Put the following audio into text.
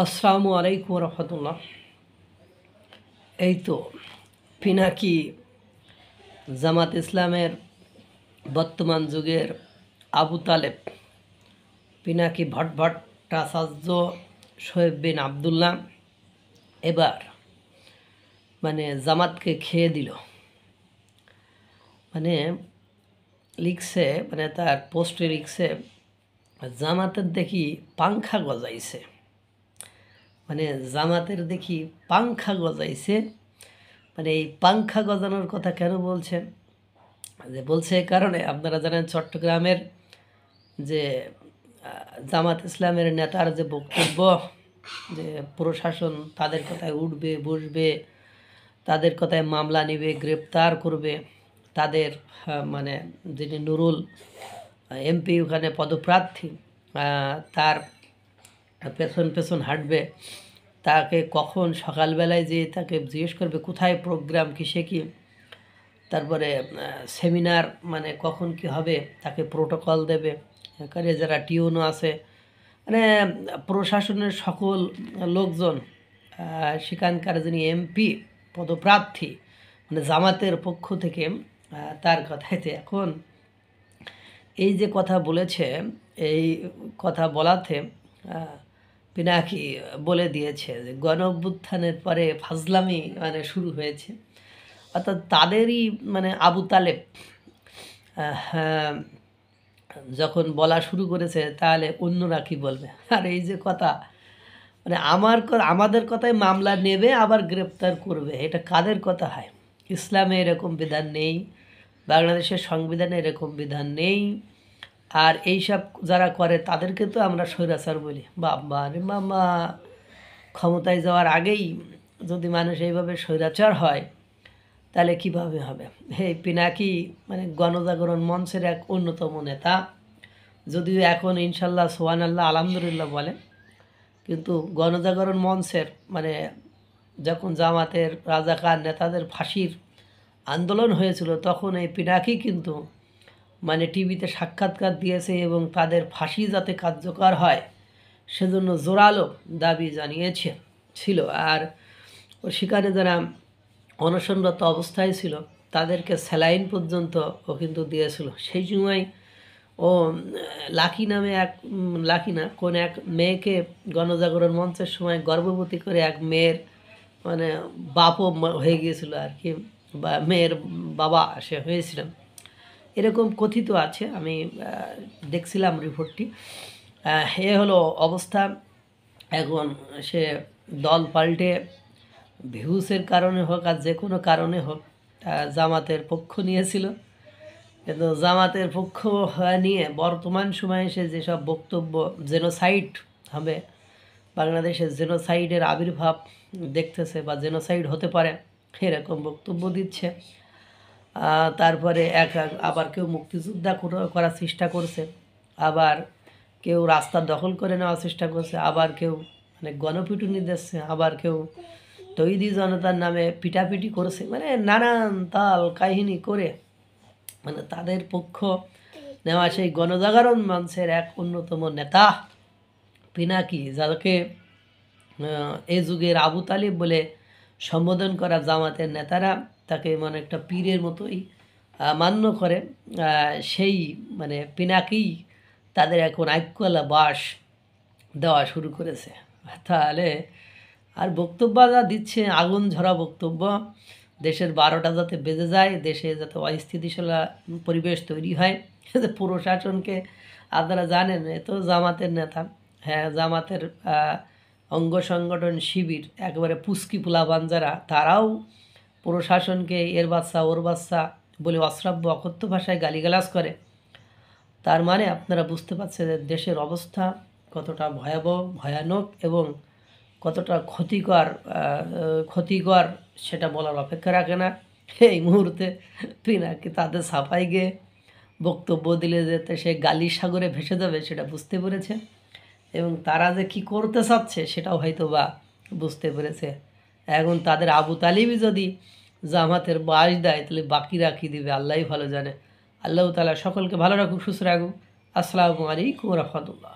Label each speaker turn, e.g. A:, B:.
A: আসসালামু আলাইকুম রহমতুল্লাহ। এই তো পিনাকি জামাত ইসলামের বর্তমান যুগের আবু তালেব পিনাকি ভট্টাচার্য শোয়েব বিন আবদুল্লাহ এবার জামাতকে খেয়ে দিল। লিখছে তার পোস্টে লিখছে, জামাতের দেখি পাংখা গজাইছে। জামাতের দেখি পাংখা গজাইছে। এই পাংখা গজানোর কথা কেন বলছেন? বলছে এই কারণে, আপনারা জানেন চট্টগ্রামের যে জামাত ইসলামের নেতার যে বক্তব্য, যে প্রশাসন তাদের কথায় উঠবে বসবে, তাদের কথায় মামলা নেবে, গ্রেপ্তার করবে, তাদের যিনি নুরুল এমপি ওখানে পদপ্রার্থী, তার পেছন পেছন হাঁটবে, তাকে কখন সকালবেলায় যেয়ে তাকে জিজ্ঞেস করবে কোথায় প্রোগ্রাম, কিসে কি, তারপরে সেমিনার কখন কি হবে, তাকে প্রোটোকল দেবে। এখানে যারা টিউনও আছে, প্রশাসনের সকল লোকজন, সেখানকার যিনি এমপি পদপ্রার্থী জামাতের পক্ষ থেকে, তার কথাতে এখন এই যে কথা বলেছে, এই কথা বলাতে পিনাকি বলে দিয়েছে যে গণ অভ্যুত্থানের পরে ফাজলামি শুরু হয়েছে। অর্থাৎ তাদেরই আবু তালেব যখন বলা শুরু করেছে, তাহলে অন্যরা কি বলবে? আর এই যে কথা আমাদের কথায় মামলা নেবে আবার গ্রেপ্তার করবে, এটা কাদের কথা হয়? ইসলামে এরকম বিধান নেই, বাংলাদেশের সংবিধানে এরকম বিধান নেই। আর এইসব যারা করে তাদেরকে তো আমরা স্বৈরাচার বলি। বাবা রে মামা, ক্ষমতায় যাওয়ার আগেই যদি মানুষ এইভাবে স্বৈরাচার হয়, তাহলে কিভাবে হবে? এই পিনাকি গণজাগরণ মঞ্চের এক অন্যতম নেতা, যদিও এখন ইনশাল্লাহ সুবহানাল্লাহ আলহামদুলিল্লাহ বলে, কিন্তু গণজাগরণ মঞ্চের যখন জামাতের রাজাকার নেতাদের ফাঁসির আন্দোলন হয়েছিল, তখন এই পিনাকি কিন্তু টিভিতে সাক্ষাৎকার দিয়েছে এবং তাদের ফাঁসি যাতে কার্যকর হয় সেজন্য জোরালো দাবি জানিয়েছে ছিল। আর সেখানে যারা অনশনরত অবস্থায় ছিল তাদেরকে স্যালাইন পর্যন্ত ও কিন্তু দিয়েছিল। সেই সময় ও লাকি নামে কোন এক মেয়েকে গণজাগরণ মঞ্চের সময় গর্ভবতী করে এক মেয়ের বাপও হয়ে গিয়েছিল আর কি, বা মেয়ের বাবা সে হয়েছিলেন, এরকম কথিত আছে। আমি দেখছিলাম রিপোর্টটি। এ হলো অবস্থা। এখন সে দল পাল্টে ভিউসের কারণে হোক আর যে কোনো কারণে হোক জামাতের পক্ষ নিয়েছিল, কিন্তু জামাতের পক্ষ নিয়ে বর্তমান সময়ে সে যেসব বক্তব্য, জেনোসাইড হবে, বাংলাদেশের জেনোসাইডের আবির্ভাব দেখতেছে বা জেনোসাইড হতে পারে এরকম বক্তব্য দিচ্ছে। তারপরে আবার কেউ মুক্তিযোদ্ধা করার চেষ্টা করছে, আবার কেউ রাস্তা দখল করে নেওয়ার চেষ্টা করছে, আবার কেউ গণপিটুনি দিচ্ছে, আবার কেউ তৈরি জনতার নামে পিটাপিটি করছে। নানান তাল কাহিনী করে তাদের পক্ষ নেওয়া সেই গণজাগরণ মঞ্চের এক অন্যতম নেতা পিনাকি, যাকে এ যুগের আবু তালিব বলে সম্বোধন করা জামাতের নেতারা তাকে একটা পীরের মতোই মান্য করে, সেই পিনাকি তাদের এখন আইক্যলা বাস দেওয়া শুরু করেছে। তাহলে আর বক্তব্য যা দিচ্ছে, আগুন ঝরা বক্তব্য, দেশের 12টা যাতে বেজে যায়, দেশে যাতে অস্থিতিশীল পরিবেশ তৈরি হয়। প্রশাসনকে আপনারা জানেন, এ তো জামাতের নেতা, হ্যাঁ জামাতের অঙ্গ সংগঠন শিবির, একেবারে পুস্কি পোলাপান যারা, তারাও প্রশাসনকে এর বাচ্চা ওর বাচ্চা বলে অশ্রাব্য অকথ্য ভাষায় গালিগালাজ করে। তার আপনারা বুঝতে পারছেন যে দেশের অবস্থা কতটা ভয়াবহ, ভয়ানক এবং কতটা ক্ষতিকর সেটা বলার অপেক্ষা রাখে না। এই মুহূর্তে পিনাকি তাদের ছাপাই গিয়ে বক্তব্য দিলে যেতে সে গালির সাগরে ভেসে যাবে সেটা বুঝতে পেরেছে, এবং তারা যে কী করতে চাচ্ছে সেটাও হয়তো বা বুঝতে পেরেছে। এখন তাদের আবু তালিবই যদি জামাতের বাস দেয়, তাহলে বাকিরা কী দিবে আল্লাহই ভালো জানে। আল্লাহ তাআলা সকলকে ভালো রাখুক, সুস্থ রাখুক। আসসালামু আলাইকুম রহমতুল্লাহ।